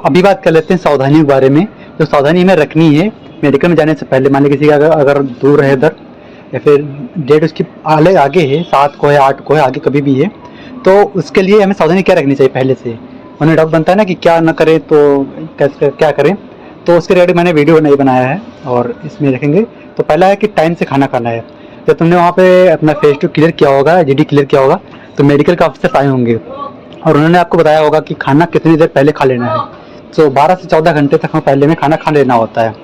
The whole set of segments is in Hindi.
अभी बात कर लेते हैं सावधानी के बारे में। जो सावधानी हमें रखनी है मेडिकल में जाने से पहले, मान लीजिए किसी का अगर दूर है दर या फिर डेट उसकी अलग आगे है, 7 को है 8 को है, आगे कभी भी है, तो उसके लिए हमें सावधानी क्या रखनी चाहिए पहले से। उन्हें डाउट बनता है ना कि क्या ना करें तो कैसे क्या करें, तो उसके रिगार्डिंग मैंने वीडियो नहीं बनाया है और इसमें रखेंगे। तो पहला है कि टाइम से खाना खाना है। जब तुमने वहाँ पे अपना फेस टू क्लियर किया होगा, जीडी क्लियर किया होगा, तो मेडिकल के ऑफिसर आए होंगे और उन्होंने आपको बताया होगा कि खाना कितनी देर पहले खा लेना है। तो 12 से 14 घंटे तक हमें पहले में खाना खा लेना होता है।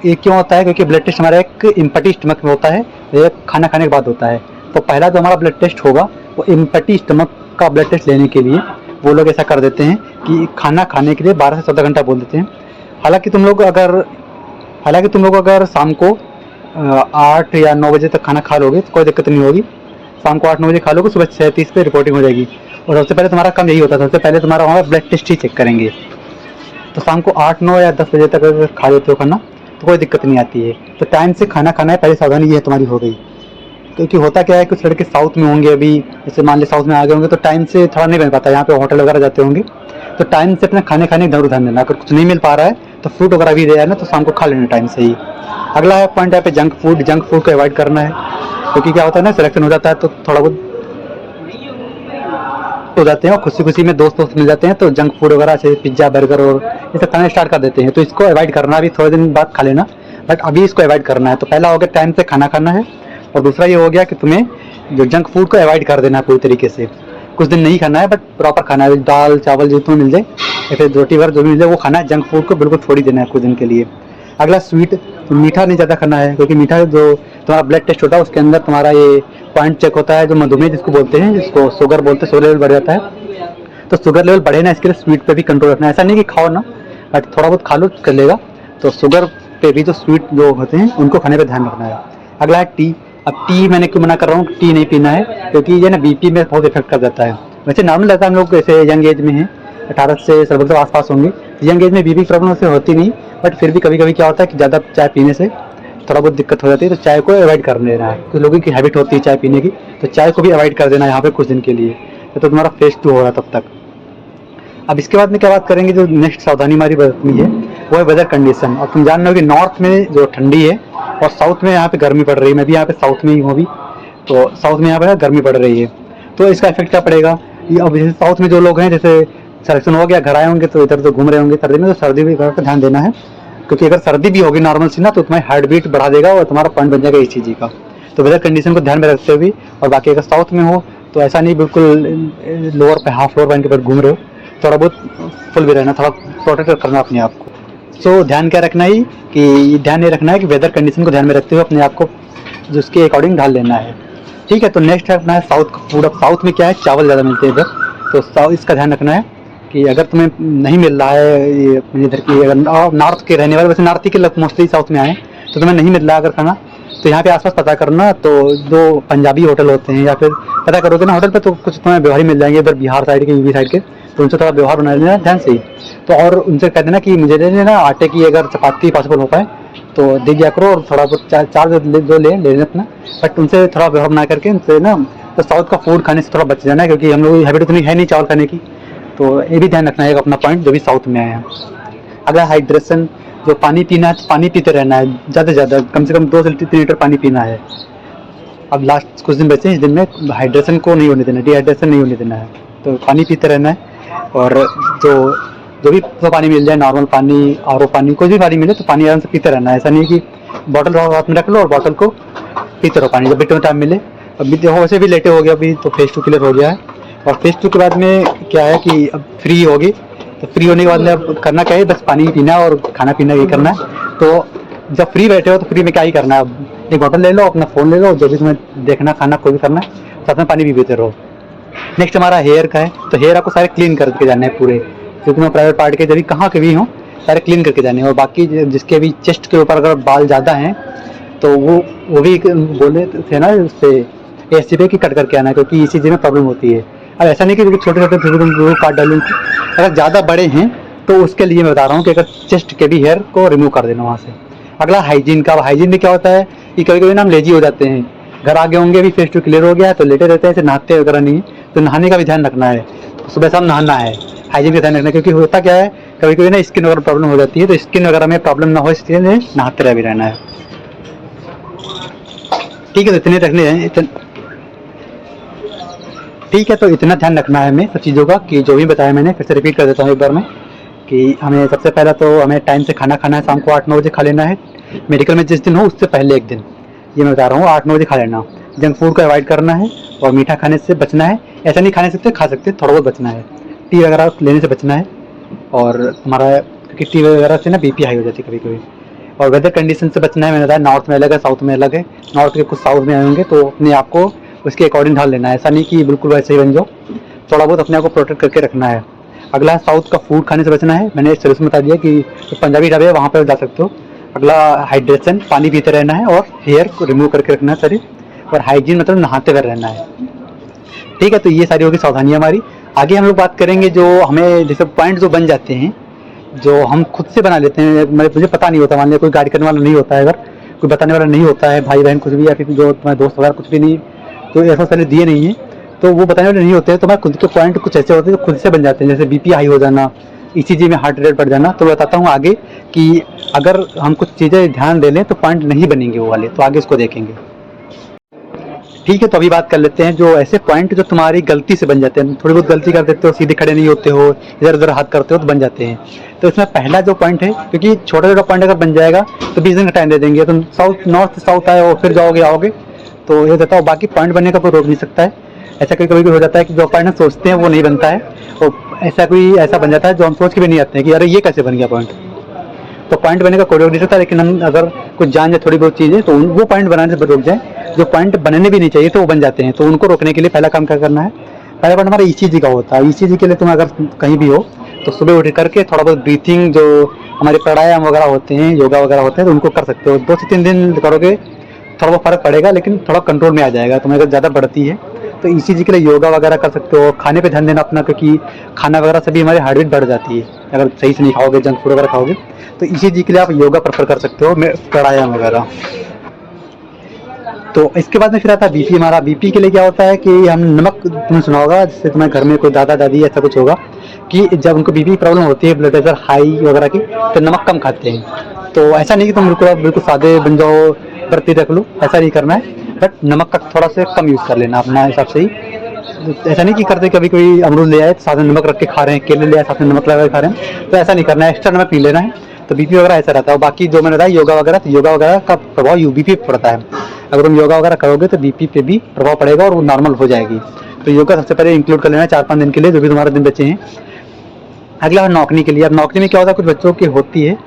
ये क्यों होता है? क्योंकि ब्लड टेस्ट हमारा एक इम्पटी स्टमक में होता है, ये खाना खाने के बाद होता है। तो पहला जो हमारा ब्लड टेस्ट होगा वो इम्पटी स्टमक का ब्लड टेस्ट लेने के लिए वो लोग ऐसा कर देते हैं कि खाना खाने के लिए 12 से 14 घंटा बोल देते हैं। हालांकि तुम लोग अगर शाम को 8 या 9 बजे तक खाना खा लोगे तो कोई दिक्कत नहीं होगी। शाम को 8-9 बजे खा लोगे, सुबह 6:30 पे रिपोर्टिंग हो जाएगी। और सबसे पहले तुम्हारा काम यही होता है, सबसे पहले तुम्हारा वहाँ ब्लड टेस्ट ही चेक करेंगे। तो शाम को 8-9 या 10 बजे तक अगर खा लेते हो खाना तो कोई दिक्कत नहीं आती है। तो टाइम से खाना खाना है, पहली सावधानी ये तुम्हारी हो गई। क्योंकि होता क्या है, कुछ लड़के साउथ में होंगे, अभी जैसे मान ली साउथ में आ गए होंगे तो टाइम से थोड़ा नहीं बन पाता, यहाँ पे होटल वगैरह जाते होंगे, तो टाइम से अपने खाने खाने जरूर ध्यान देना। अगर कुछ नहीं मिल पा रहा है तो फ्रूट वगैरह भी दे है ना, तो शाम को खा लेना टाइम से ही। अगला है पॉइंट है पे जंक फूड को अवॉइड करना है। क्योंकि क्या होता है ना, सिलेक्शन हो जाता है तो थोड़ा बहुत हो जाते हैं और खुशी में दोस्त मिल जाते हैं, तो जंक फूड वगैरह जैसे पिज्जा बर्गर और ये सब खाना स्टार्ट कर देते हैं। तो इसको अवॉइड करना, भी थोड़े दिन बाद खा लेना, बट अभी इसको अवॉइड करना है। तो पहला हो गया टाइम से खाना खाना है, और दूसरा ये हो गया कि तुम्हें जो जंक फूड को अवॉइड कर देना है पूरी तरीके से। कुछ दिन नहीं खाना है, बट प्रॉपर खाना है, दाल चावल जो तुम्हें मिल जाए या फिर रोटी वगैरह जो भी मिल जाए वो खाना है। जंक फूड को बिल्कुल छोड़ ही देना है कुछ दिन के लिए। अगला स्वीट, तो मीठा नहीं ज़्यादा खाना है, क्योंकि मीठा जो तुम्हारा ब्लड टेस्ट होता है उसके अंदर तुम्हारा ये पॉइंट चेक होता है, जो मधुमेह जिसको बोलते हैं, जिसको शुगर बोलते हैं, शुगर लेवल बढ़ जाता है। तो शुगर लेवल बढ़े ना, इसके लिए स्वीट पे भी कंट्रोल रखना है। ऐसा नहीं कि खाओ ना, बट थोड़ा बहुत खा लो कर लेगा। तो शुगर पे भी जो स्वीट जो होते हैं उनको खाने पे ध्यान रखना है। अगला है टी। अब टी मैंने क्यों मना कर रहा हूँ, टी नहीं पीना है, क्योंकि ये ना बीपी में बहुत इफेक्ट कर जाता है। वैसे नॉर्मल रहता है, हम लोग ऐसे यंग एज में हैं, 18 से लगभग आस पास होंगे, यंग एज में बीपी प्रॉब्लम से होती नहीं, बट फिर भी कभी कभी क्या होता है कि ज़्यादा चाय पीने से थोड़ा बहुत दिक्कत हो जाती है। तो चाय को अवॉइड कर देना है। कुछ लोगों की हैबिट होती है चाय पीने की, तो चाय को भी अवॉइड कर देना है यहाँ पे कुछ दिन के लिए, तो तुम्हारा फेस टू होगा तब तक। अब इसके बाद में क्या बात करेंगे, जो नेक्स्ट सावधानी हमारी बरतनी है वो है वेदर कंडीशन। और तुम जान रहे हो कि नॉर्थ में जो ठंडी है और साउथ में यहाँ पे गर्मी पड़ रही है। मैं भी यहाँ पे साउथ में ही हूँ अभी, तो साउथ में यहाँ पे गर्मी पड़ रही है। तो इसका इफेक्ट क्या पड़ेगा, अब जैसे साउथ में जो लोग हैं, जैसे सिलेक्शन हो गया, घर आए होंगे तो इधर तो घूम रहे होंगे सर्दी में, तो सर्दी भी का ध्यान देना है। क्योंकि अगर सर्दी भी होगी नॉर्मल सी ना, तो तुम्हारी हार्ट बीट बढ़ा देगा और तुम्हारा पॉइंट बन जाएगा इस चीज़ का। तो वेदर कंडीशन को ध्यान में रखते हुए, और बाकी अगर साउथ में हो तो ऐसा नहीं बिल्कुल लोअर पे हाफ लोअर पहन के घूम रहे हो, थोड़ा बहुत फुल भी रहना, थोड़ा प्रोटेक्ट करना अपने आप को। सो ध्यान क्या रखना है कि ध्यान ये रखना है कि वेदर कंडीशन को ध्यान में रखते हुए अपने आप को जो उसके अकॉर्डिंग ढाल लेना है। ठीक है, तो नेक्स्ट है अपना है साउथ का फूड। अब साउथ में क्या है, चावल ज़्यादा मिलते हैं इधर, तो इसका ध्यान रखना है कि अगर तुम्हें नहीं मिल रहा है, ये इधर की अगर नॉर्थ के रहने वाले, वैसे नॉर्थ ही के लोग मोस्टली साउथ में आए, तो तुम्हें नहीं मिल रहा अगर खाना, तो यहाँ पे आसपास पता करना। तो जो पंजाबी होटल होते हैं या फिर पता करोगे ना होटल पे, तो कुछ तुम्हें व्यवहार मिल जाएंगे इधर बिहार साइड के, यूपी साइड के, तो उनसे थोड़ा व्यवहार बना लेना ध्यान से ही। तो और उनसे कह देना कि मुझे लेना आटे की अगर चपाती पॉसिबल हो पाए तो दे दिया करो, और थोड़ा बहुत चार्ज जो ले लेना अपना, बट उनसे थोड़ा व्यवहार बना करके उनसे ना। तो साउथ का फूड खाने से थोड़ा बच जाना है, क्योंकि हम लोग हैबिट इतनी है नहीं चावल खाने की, तो ये भी ध्यान रखना है अपना पॉइंट जो भी साउथ में आए हैं। अगर हाइड्रेशन, जो पानी पीना है तो पानी पीते रहना है, ज़्यादा से ज़्यादा कम से कम 2 से 3 लीटर पानी पीना है। अब लास्ट कुछ दिन बचे हैं, इस दिन में हाइड्रेशन को नहीं होने देना, डिहाइड्रेशन नहीं होने देना है, तो पानी पीते रहना है। और जो भी तो पानी मिल जाए, नॉर्मल पानी, आरओ पानी, कोई भी पानी मिले तो पानी आराम से पीते रहना है। ऐसा नहीं कि बॉटल हाथ में रख लो और बॉटल को पीते रहो पानी जब भी टाइम मिले। अभी देखो वैसे भी लेटे हो गया, अभी तो फेस टू क्लियर हो गया है। और फेस टू के बाद में क्या है कि अब फ्री होगी, तो फ्री होने के बाद में अब करना क्या है, बस पानी पीना है और खाना पीना ये करना है। तो जब फ्री बैठे हो तो फ्री में क्या ही करना है, अब एक बॉटल ले लो, अपना फ़ोन ले लो, जो भी तुम्हें देखना खाना कोई भी करना है, साथ में पानी भी पीते रहो। नेक्स्ट हमारा हेयर का है, तो हेयर आपको सारे क्लीन करके जाने हैं पूरे, जो तुम्हें प्राइवेट पार्ट के जब भी कहाँ के भी हों सारे क्लीन करके जाने हैं। और बाकी जिसके भी चेस्ट के ऊपर अगर बाल ज़्यादा हैं तो वो भी बोले थे ना उस पर एस पे कि कट करके आना है, क्योंकि इसी चीज़ में प्रॉब्लम होती है। अब ऐसा नहीं कि छोटे छोटे फिर काट डालूँ, अगर ज़्यादा बड़े हैं तो उसके लिए मैं बता रहा हूँ कि अगर चेस्ट के भी हेयर को रिमूव कर देना वहाँ से। अगला हाइजीन का। हाइजीन में क्या होता है कि कभी कभी ना हम लेजी हो जाते हैं, घर आगे होंगे भी फेस टू क्लियर हो गया तो लेटे रहते हैं, ऐसे नहाते वगैरह नहीं, तो नहाने का भी ध्यान रखना है, सुबह शाम नहाना है। हाइजीन का ध्यान रखना, क्योंकि होता क्या है कभी कभी ना स्किन वगैरह प्रॉब्लम हो जाती है, तो स्किन वगैरह में प्रॉब्लम ना हो इसलिए नहाते रह भी रहना है। ठीक है, तो इतने रखने हैं ठीक है, तो इतना ध्यान रखना है हमें सब चीज़ों का, कि जो भी बताया मैंने फिर से रिपीट कर देता हूँ एक बार में, कि हमें सबसे पहला तो हमें टाइम से खाना खाना है, शाम को 8-9 बजे खा लेना है। मेडिकल में जिस दिन हो उससे पहले एक दिन, ये मैं बता रहा हूँ, 8-9 बजे खा लेना। जंक फूड को अवॉइड करना है और मीठा खाने से बचना है। ऐसा नहीं खाने सकते, खा सकते, थोड़ा बहुत बचना है। टी वगैरह लेने से बचना है, और हमारा क्योंकि टी वगैरह से ना बीपी हाई हो जाती है कभी कभी। और वेदर कंडीशन से बचना है, मैंने बताया नॉर्थ में अलग है, साउथ में अलग है। नॉर्थ के कुछ साउथ में आएंगे तो अपने आप को उसके अकॉर्डिंग ढाल लेना है, ऐसा नहीं कि बिल्कुल वैसे ही बन जाओ, थोड़ा बहुत अपने आप को प्रोटेक्ट करके रखना है। अगला साउथ का फूड खाने से बचना है, मैंने सोल्यूशन बता दिया कि तो पंजाबी ढाबे है वहाँ पर जा सकते हो। अगला हाइड्रेशन, पानी पीते रहना है, और हेयर को रिमूव करके रखना है शरीर, और हाइजीन मतलब नहाते हुए रहना है। ठीक है, तो ये सारी होगी सावधानियाँ हमारी। आगे हम लोग बात करेंगे जो हमें जैसे पॉइंट जो बन जाते हैं, जो हम खुद से बना लेते हैं, मुझे पता नहीं होता, मान लिया कोई गाइड करने वाला नहीं होता है, अगर कोई बताने वाला नहीं होता है, भाई बहन कुछ भी, या फिर जो तुम्हारे दोस्त वगैरह कुछ भी नहीं, कोई ऐसा पहले दिए नहीं है, तो वो बताने वाले नहीं होते हैं, तो मैं खुद के पॉइंट कुछ ऐसे होते हैं जो खुद से बन जाते हैं, जैसे बीपी हाई हो जाना, ईसीजी में हार्ट रेट बढ़ जाना। तो बताता हूँ आगे कि अगर हम कुछ चीज़ें ध्यान दे लें तो पॉइंट नहीं बनेंगे वो वाले, तो आगे इसको देखेंगे। ठीक है, तो अभी बात कर लेते हैं जो ऐसे पॉइंट जो तुम्हारी गलती से बन जाते हैं, थोड़ी बहुत गलती कर देते हो, सीधे खड़े नहीं होते हो, इधर उधर हाथ करते हो तो बन जाते हैं। तो इसमें पहला जो पॉइंट है, क्योंकि छोटा छोटा पॉइंट अगर बन जाएगा तो 20 दिन का टाइम दे देंगे, तुम साउथ नॉर्थ साउथ आए हो फिर जाओगे आओगे, तो ये देता हो, बाकी पॉइंट बनने का कोई रोक नहीं सकता है। ऐसा कभी कभी हो जाता है कि जो पॉइंट हम सोचते हैं वो नहीं बनता है, और ऐसा कोई ऐसा बन जाता है जो हम सोच के भी नहीं आते हैं कि अरे ये कैसे बन गया पॉइंट। तो पॉइंट बनने का कोई रोक नहीं सकता, लेकिन हम अगर कुछ जान जाए थोड़ी बहुत चीज़ें तो वो पॉइंट बनाने से रोक जाए, जो पॉइंट बनने भी नहीं चाहिए तो वो बन जाते हैं। तो उनको रोकने के लिए पहला काम क्या करना है, पहला पॉइंट हमारा ईसीजी का होता है। ईसीजी के लिए तुम अगर कहीं भी हो तो सुबह उठ करके थोड़ा बहुत ब्रीथिंग, जो हमारे प्राणायाम वगैरह होते हैं, योगा वगैरह होते हैं, तो उनको कर सकते हो। 2 से 3 दिन करोगे थोड़ा बहुत फर्क पड़ेगा, लेकिन थोड़ा कंट्रोल में आ जाएगा। तुम्हें अगर ज़्यादा बढ़ती है तो ईसीजी के लिए योगा वगैरह कर सकते हो। खाने पे ध्यान देना अपना, क्योंकि खाना वगैरह से भी हमारी हार्ट बीट बढ़ जाती है अगर सही से नहीं खाओगे, जंक फूड वगैरह खाओगे। तो ईसीजी के लिए आप योगा प्रेफर कर सकते हो, प्राणायाम वगैरह। तो इसके बाद में फिर आता है बीपी। हमारा बीपी के लिए क्या होता है कि हम नमक, तुमने सुना होगा, जैसे तुम्हारे घर में कोई दादा दादी ऐसा कुछ होगा कि जब उनको बीपी प्रॉब्लम होती है, ब्लड प्रेशर हाई वगैरह की, तो नमक कम खाते हैं। तो ऐसा नहीं कि तुम बिल्कुल सादे बन जाओ, व्रती रख लो, ऐसा नहीं करना है, बट नमक का थोड़ा से कम यूज़ कर लेना अपना हिसाब से ही। ऐसा नहीं कि करते कभी कोई अमरूद ले आए तो साथ में नमक रख के खा रहे हैं, केले ले आए साथ में नमक लगा के खा रहे हैं, तो ऐसा नहीं करना है, एक्स्ट्रा नमक पी लेना है, तो बीपी वगैरह ऐसा रहता है। बाकी जो मैंने बताया योगा वगैरह, तो योगा वगैरह का प्रभाव बीपी पे पड़ता है। अगर तुम योगा वगैरह करोगे तो बीपी पे भी प्रभाव पड़ेगा और वो नॉर्मल हो जाएगी। तो योगा सबसे पहले इंक्लूड कर लेना 4-5 दिन के लिए, जो भी तुम्हारे दिन बचे हैं। अगला है नौकरी के लिए। अब नौकरी में क्या होता है, कुछ बच्चों की होती है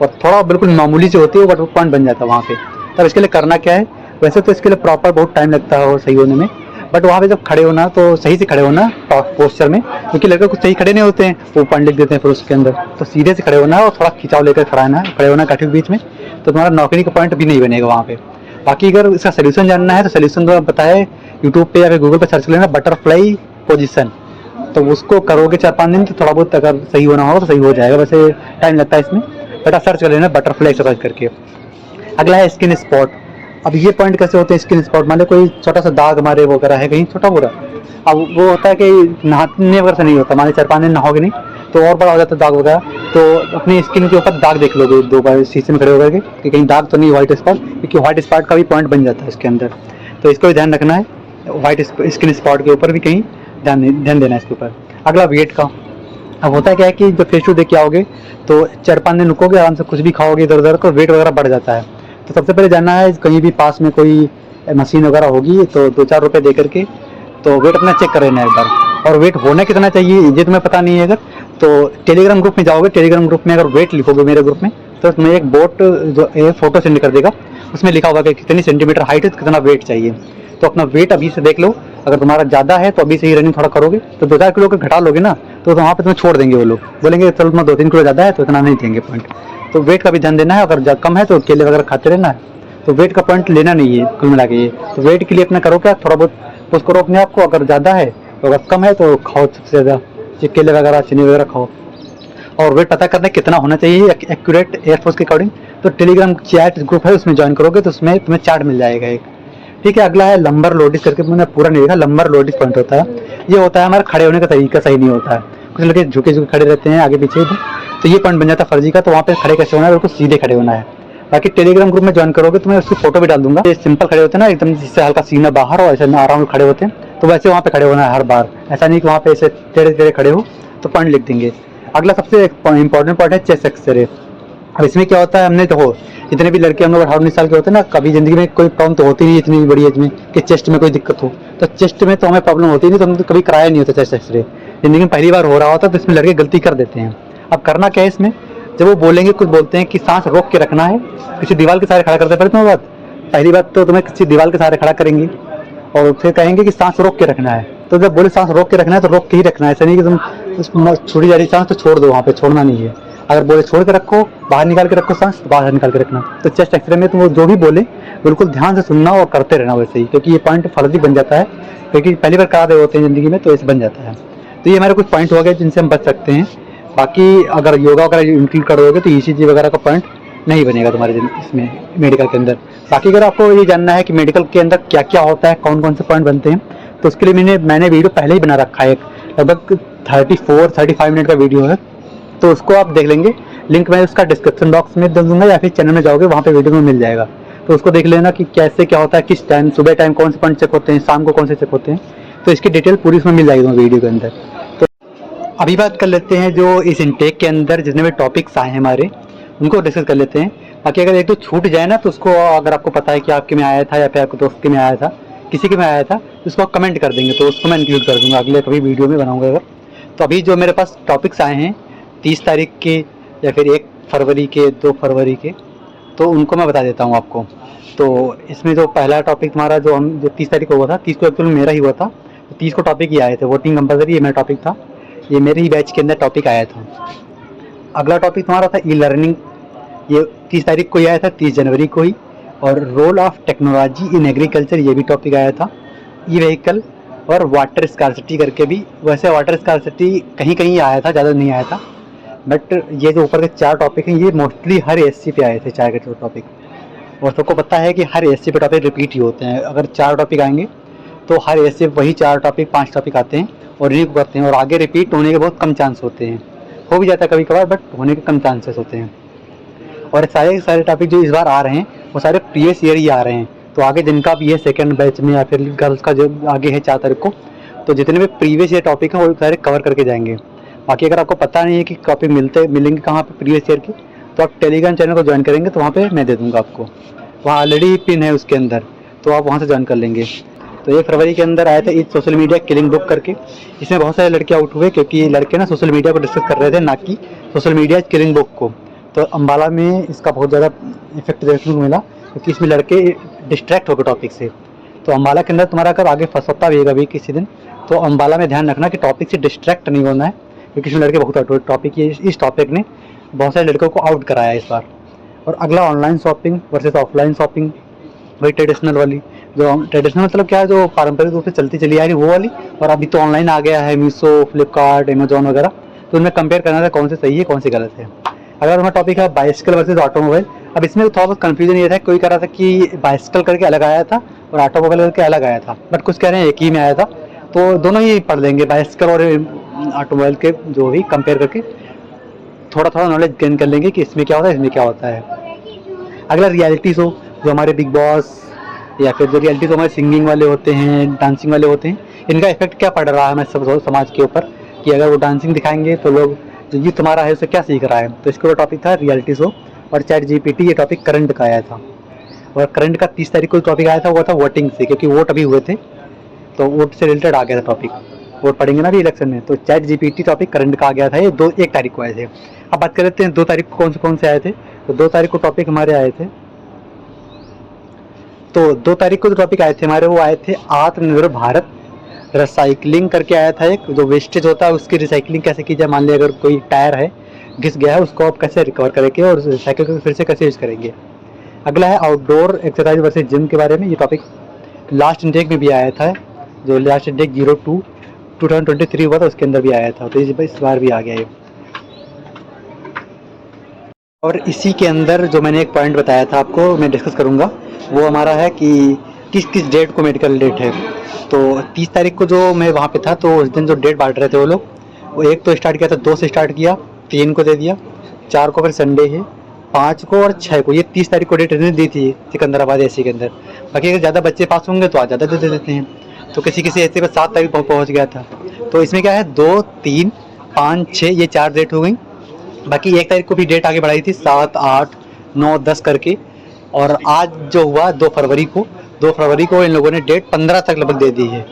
और थोड़ा बिल्कुल मामूली से होती है, बट वो पॉइंट बन जाता है वहाँ पे। तब इसके लिए करना क्या है, वैसे तो इसके लिए प्रॉपर बहुत टाइम लगता है और सही होने में, बट वहाँ पे जब खड़े होना तो सही से खड़े होना पोस्चर में, क्योंकि लड़के कुछ सही खड़े नहीं होते हैं, वो पॉइंट लिख देते हैं फिर उसके अंदर। तो सीधे से खड़े होना है और थोड़ा खिंचाव लेकर खड़े होना काठी के बीच में, तो तुम्हारा नौकरी का पॉइंट भी नहीं बनेगा वहाँ पे। बाकी अगर इसका सोल्यूशन जानना है तो सोल्यूशन तो पता है, यूट्यूब पे या फिर गूगल पे सर्च कर लेना, बटरफ्लाई पोजिशन, तो उसको करोगे 4-5 दिन तो थोड़ा बहुत अगर सही होना होगा तो सही हो जाएगा। वैसे टाइम लगता है इसमें, बट आप सर्च कर लेना बटरफ्लाई एक्सरसाइज करके। अगला है स्किन स्पॉट। अब ये पॉइंट कैसे होते हैं स्किन स्पॉट, मान लो कोई छोटा सा दाग हमारे वगैरह है कहीं छोटा मोटा, अब वो होता है कि नहाने वगैरह से नहीं होता, मान लो 4-5 दिन नहाओगे नहीं तो और बड़ा हो जाता है दाग वगैरह, तो अपनी स्किन के ऊपर दाग देख लोगे 2 बार शीशे में खड़े होकर के कि कहीं दाग तो नहीं, व्हाइट स्पॉट, क्योंकि व्हाइट स्पॉट का भी पॉइंट बन जाता है इसके अंदर, तो इसको भी ध्यान रखना है। व्हाइट स्किन स्पॉट के ऊपर भी कहीं ध्यान देना है इसके ऊपर। अगला वेट का। अब होता है क्या है कि जब फेस टू देख के आओगे तो 4-5 दिन रुकोगे, आराम से कुछ भी खाओगे इधर उधर, तो वेट वगैरह बढ़ जाता है। तो सबसे पहले जानना है कहीं भी पास में कोई मशीन वगैरह होगी तो 2-4 रुपये दे करके तो वेट अपना चेक कर लेना एक बार। और वेट होना कितना चाहिए ये तुम्हें पता नहीं है अगर, तो टेलीग्राम ग्रुप में जाओगे, टेलीग्राम ग्रुप में अगर वेट लिखोगे मेरे ग्रुप में, तो तुम्हें एक बोट जो फोटो सेंड कर देगा, उसमें लिखा होगा कि कितनी सेंटीमीटर हाइट है, कितना वेट चाहिए। तो अपना वेट अभी से देख लो, अगर तुम्हारा ज़्यादा है तो अभी से ही रनिंग थोड़ा करोगे, तो 2-4 किलो का घटा लोगे ना, तो वहाँ पे तुम्हें छोड़ देंगे वो लोग, बोलेंगे चलो तुम्हारा 2-3 किलो ज़्यादा है तो इतना नहीं देंगे पॉइंट। तो वेट का भी ध्यान देना है, अगर कम है तो केले वगैरह खाते रहना है, तो वेट का पॉइंट लेना नहीं है कुल मिला के। ये तो वेट के लिए अपना करो क्या, थोड़ा बहुत पुश करो अपने आप को, अगर ज़्यादा है तो, अगर कम है तो खाओ सबसे ज़्यादा केले वगैरह चीनी वगैरह खाओ। और वेट पता करना कितना होना चाहिए एक्यूरेट एयरफोर्स के अकॉर्डिंग, तो टेलीग्राम चैट ग्रुप है उसमें ज्वाइन करोगे तो उसमें तुम्हें चार्ट मिल जाएगा एक। ठीक है, अगला है लंबर लोडिस करके, मैंने पूरा नहीं देखा, लंबर लोडिस पॉइंट होता है। ये होता है हमारा खड़े होने का तरीका सही नहीं होता है, कुछ लड़के झुके झुके खड़े रहते हैं आगे पीछे इधर, तो ये पॉइंट बन जाता है फर्जी का। तो वहाँ पे खड़े कैसे होना है, बिल्कुल सीधे खड़े होना है। बाकी टेलीग्राम ग्रुप में ज्वाइन करोगे तो मैं उसकी फोटो भी डाल दूंगा। ये सिंपल खड़े होते हैं ना एकदम, जिससे हल्का सीना बाहर और ऐसे आराम से खड़े होते हैं, तो वैसे वहाँ पे खड़े होना है हर बार। ऐसा नहीं कि वहाँ पे ऐसे टेढ़े टेढ़े खड़े हो तो पॉइंट लिख देंगे। अगला सबसे इंपॉर्टेंट पॉइंट है चेस्ट एक्सरे। अब इसमें क्या होता है, हमने देखो जितने भी लड़के हम लोग 18-19 साल के होते हैं ना, कभी जिंदगी में कोई प्रॉब्लम तो होती नहीं इतनी बड़ी एज में कि चेस्ट में कोई दिक्कत हो। तो चेस्ट में तो हमें प्रॉब्लम होती नहीं, तो हमने तो कभी कराया नहीं होता चेस्ट एक्सरे। जिंदगी में पहली बार हो रहा होता तो इसमें लड़के गलती कर देते हैं। अब करना क्या है इसमें, जब वो बोलेंगे कुछ बोलते हैं कि सांस रोक के रखना है, किसी दीवार के सहारे खड़ा करते पहले तुम्हें बात, पहली बात तो तुम्हें किसी दीवार के सहारे खड़ा करेंगे और फिर कहेंगे कि सांस रोक के रखना है। तो जब बोले सांस रोक के रखना है तो रोक के ही रखना है, ऐसा नहीं कि तुम छोड़ी जा रही सांस तो छोड़ दो, वहाँ पे छोड़ना नहीं है। अगर बोले छोड़ के रखो, बाहर निकाल के रखो सांस, तो बाहर निकाल के रखना। तो चेस्ट एक्सरे में तुम वो जो भी बोले बिल्कुल ध्यान से सुनना और करते रहना वैसे ही, क्योंकि ये पॉइंट फर्जी बन जाता है, क्योंकि पहली बार करा रहे होते हैं जिंदगी में, तो ऐसे बन जाता है। तो ये हमारे कुछ पॉइंट हो गए जिनसे हम बच सकते हैं। बाकी अगर योगा वगैरह इंक्लूड करोगे तो ECG वगैरह का पॉइंट नहीं बनेगा तुम्हारे इसमें मेडिकल के अंदर। बाकी अगर आपको ये जानना है कि मेडिकल के अंदर क्या क्या होता है, कौन कौन से पॉइंट बनते हैं, तो उसके लिए मैंने वीडियो पहले ही बना रखा है, लगभग 34-35 मिनट का वीडियो है, तो उसको आप देख लेंगे। लिंक मैं उसका डिस्क्रिप्शन बॉक्स में दे दूंगा, या फिर चैनल में जाओगे वहाँ पे वीडियो में मिल जाएगा। तो उसको देख लेना कि कैसे क्या होता है, किस टाइम, सुबह टाइम कौन से पॉइंट चेक होते हैं, शाम को कौन से चेक होते हैं, तो इसकी डिटेल पूरी उसमें मिल जाएगी वीडियो के अंदर। तो अभी बात कर लेते हैं जो इस इनटेक के अंदर जितने भी टॉपिक्स आए हैं हमारे, उनको डिस्कस कर लेते हैं। बाकी अगर एक दो छूट जाए ना तो उसको, अगर आपको पता है कि आपके में आया था या फिर आपके दोस्त के में आया था, किसी के में आया था, तो उसको कमेंट कर देंगे, तो उसको मैं इंक्लूड कर दूंगा अगले कभी वीडियो में बनाऊंगा अगर। तो अभी जो मेरे पास टॉपिक्स आए हैं 30 तारीख के या फिर 1 फरवरी के, 2 फरवरी के, तो उनको मैं बता देता हूँ आपको। तो इसमें जो पहला टॉपिक तुम्हारा जो 30 तारीख को हुआ था, 30 को एक्चुअली मेरा ही हुआ था, तो 30 को टॉपिक ही आए थे, वोटिंग कंपलसरी, ये मेरा टॉपिक था, ये मेरे ही बैच के अंदर टॉपिक आया था। अगला टॉपिक तुम्हारा था E-लर्निंग, ये 30 तारीख को ही आया था, 30 जनवरी को ही। और role of technology in agriculture, ये भी टॉपिक आया था। E-व्हीकल और वाटर स्कार्सिटी करके भी, वैसे वाटर स्कार्सिटी कहीं कहीं आया था, ज़्यादा नहीं आया था, बट ये जो ऊपर के 4 टॉपिक हैं ये मोस्टली हर SC पे आए थे, 4 के टॉपिक। और सबको पता है कि हर SC पे टॉपिक रिपीट ही होते हैं, अगर 4 टॉपिक आएंगे तो हर SC पे वही 4 टॉपिक 5 टॉपिक आते हैं और रिव्यू करते हैं, और आगे रिपीट होने के बहुत कम चांस होते हैं, हो भी जाता है कभी कभार, बट होने के कम चांसेस होते हैं। और सारे टॉपिक जो इस बार आ रहे हैं वो सारे प्रीवियस ईयर ही आ रहे हैं। तो आगे जिनका भी है सेकंड बैच में या फिर गर्ल्स का जो आगे है 4 तारीख को, तो जितने भी प्रीवियस ईयर टॉपिक हैं वो सारे कवर करके जाएंगे। बाकी अगर आपको पता नहीं है कि टॉपिक मिलेंगे कहाँ पे प्रीवियस ईयर के, तो आप टेलीग्राम चैनल को ज्वाइन करेंगे तो वहाँ पे मैं दे दूँगा आपको, वहाँ ऑलरेडी पिन है उसके अंदर, तो आप वहाँ से ज्वाइन कर लेंगे। तो 1 फरवरी के अंदर आया था इस सोशल मीडिया किलिंग बुक करके, इसमें बहुत सारे लड़के आउट हुए क्योंकि लड़के ना सोशल मीडिया को डिस्कस कर रहे थे, ना कि सोशल मीडिया किलिंग बुक को। तो अम्बाला में इसका बहुत ज़्यादा इफेक्ट देखने को मिला क्योंकि इसमें लड़के डिस्ट्रैक्ट हो गए टॉपिक से। तो अम्बाला के अंदर तुम्हारा अगर आगे फंसता भी है कभी किसी दिन, तो अम्बाला में ध्यान रखना कि टॉपिक से डिस्ट्रैक्ट नहीं होना है, क्योंकि इसमें लड़के बहुत आउट हुए टॉपिक, इस टॉपिक ने बहुत सारे लड़कों को आउट कराया इस बार। और अगला online shopping versus offline shopping, वही ट्रेडिशनल वाली, जो ट्रेडिशनल मतलब क्या है, जो पारंपरिक रूप से चलती चली आ रही वो वाली, और अभी तो ऑनलाइन आ गया है मीशो, फ्लिपकार्ट, अमेजोन वगैरह, तो उनमें कंपेयर करना था कौन से सही है कौन से गलत है। अगर हमारा टॉपिक है बाइसिकल वर्सेस ऑटोमोबाइल, अब इसमें थोड़ा बहुत कन्फ्यूजन ये था, कोई कह रहा था कि बाइसिकल करके अलग आया था और ऑटोमोबाइल करके अलग आया था, बट कुछ कह रहे हैं एक ही में आया था, तो दोनों ही पढ़ लेंगे, बाइसिकल और ऑटोमोबाइल के जो भी कंपेयर करके थोड़ा थोड़ा नॉलेज गेन कर लेंगे कि इसमें क्या होता है इसमें क्या होता है। अगला रियलिटी शो, जो हमारे बिग बॉस या फिर जो रियलिटी शो हमारे सिंगिंग वाले होते हैं, डांसिंग वाले होते हैं, इनका इफेक्ट क्या पड़ रहा है हमारे सब समाज के ऊपर, कि अगर वो डांसिंग दिखाएंगे तो लोग जो यूथ हमारा है उसे क्या सीख रहा है। तो इसके ऊपर टॉपिक था रियलिटी शो और ChatGPT, ये टॉपिक करंट का आया था। और करंट का 30 तारीख को टॉपिक आया था, वो था वोटिंग से, क्योंकि वोट अभी हुए थे तो वोट से रिलेटेड आ गया था टॉपिक, वोट पढ़ेंगे ना अभी इलेक्शन में, तो ChatGPT टॉपिक करंट का आ गया था, ये 1 तारीख को आए थे। अब बात कर लेते हैं 2 तारीख को कौन से आए थे। तो 2 तारीख को टॉपिक हमारे आए थे, तो 2 तारीख को जो टॉपिक आए थे हमारे, वो आए थे आत्मनिर्भर भारत, रिसाइकलिंग करके आया था एक, जो वेस्टेज होता है उसकी रिसाइकलिंग कैसे की जाए। मान लिया अगर कोई टायर है घिस गया है, उसको आप कैसे रिकवर करेंगे और रिसाइकिल करके फिर से कैसे यूज़ करेंगे। अगला है आउटडोर एक्सरसाइज वर्सेस जिम के बारे में, ये टॉपिक लास्ट इंटेक में भी आया था, जो लास्ट इंटेक 02 2023 हुआ था उसके अंदर भी आया था, तो इस बार भी आ गया ये। और इसी के अंदर जो मैंने एक पॉइंट बताया था आपको, मैं डिस्कस करूँगा, वो हमारा है कि किस किस डेट को मेडिकल डेट है। तो 30 तारीख को जो मैं वहाँ पे था, तो उस दिन जो डेट बांट रहे थे वो लोग, वो एक तो स्टार्ट किया था, 2 से स्टार्ट किया, 3 को दे दिया, 4 को फिर संडे है, 5 को और 6 को, ये 30 तारीख को डेट इन्होंने दी थी सिकंदराबाद एसी के अंदर। बाकी अगर ज़्यादा बच्चे पास होंगे तो आज ज़्यादा दे देते हैं। तो किसी किसी एसी पर 7 तारीख पहुँच गया था। तो इसमें क्या है, 2, 3, 5, 6 ये 4 डेट हो गई। बाकी 1 तारीख को भी डेट आगे बढ़ाई थी, 7, 8, 9, 10 करके। और आज जो हुआ 2 फरवरी को इन लोगों ने डेट 15 तक लगभग दे दी है।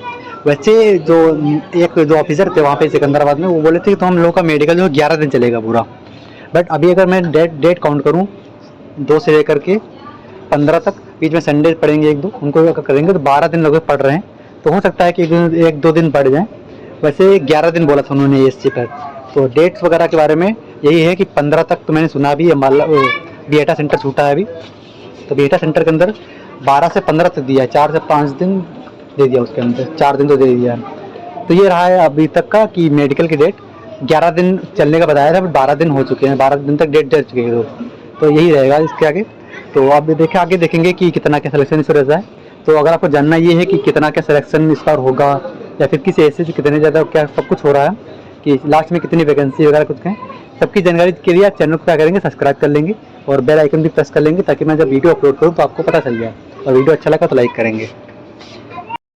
वैसे जो ऑफिसर थे वहाँ पे सिकंदराबाद में, वो बोले थे कि तो हम लोगों का मेडिकल जो 11 दिन चलेगा पूरा। बट अभी अगर मैं डेट काउंट करूँ 2 से लेकर के 15 तक, बीच में संडे पड़ेंगे 1-2, उनको अगर करेंगे तो 12 दिन लगभग पड़ रहे हैं। तो हो सकता है कि 1-2 दिन बढ़ जाएँ। वैसे 11 दिन बोला था उन्होंने एएससी पर। तो डेट्स वगैरह के बारे में यही है कि 15 तक तो मैंने सुना अभी बिएटा सेंटर छूटा है अभी। तो बिएटा सेंटर के अंदर 12 से 15 तक दिया है, 4 से 5 दिन दे दिया, उसके अंदर 4 दिन तो दे दिया है। तो ये रहा है अभी तक का कि मेडिकल की डेट 11 दिन चलने का बताया था, बट 12 दिन हो चुके हैं, 12 दिन तक डेट दे चुके हैं। तो यही रहेगा इसके आगे। तो आप आगे देखेंगे कि कितना क्या सिलेक्शन इस रहता है। तो अगर आपको जानना ये है कि कितना क्या सिलेक्शन इस बार होगा, या फिर किस एस से कितने ज़्यादा क्या सब कुछ हो रहा है, कि लास्ट में कितनी वैकेंसी वगैरह कुछ कहें, सबकी जानकारी के लिए आप चैनल को क्या करेंगे, सब्सक्राइब कर लेंगे और बेल आइकन भी प्रेस कर लेंगे, ताकि मैं जब वीडियो अपलोड करूँ तो आपको पता चल जाए। और वीडियो अच्छा लगा तो लाइक करेंगे।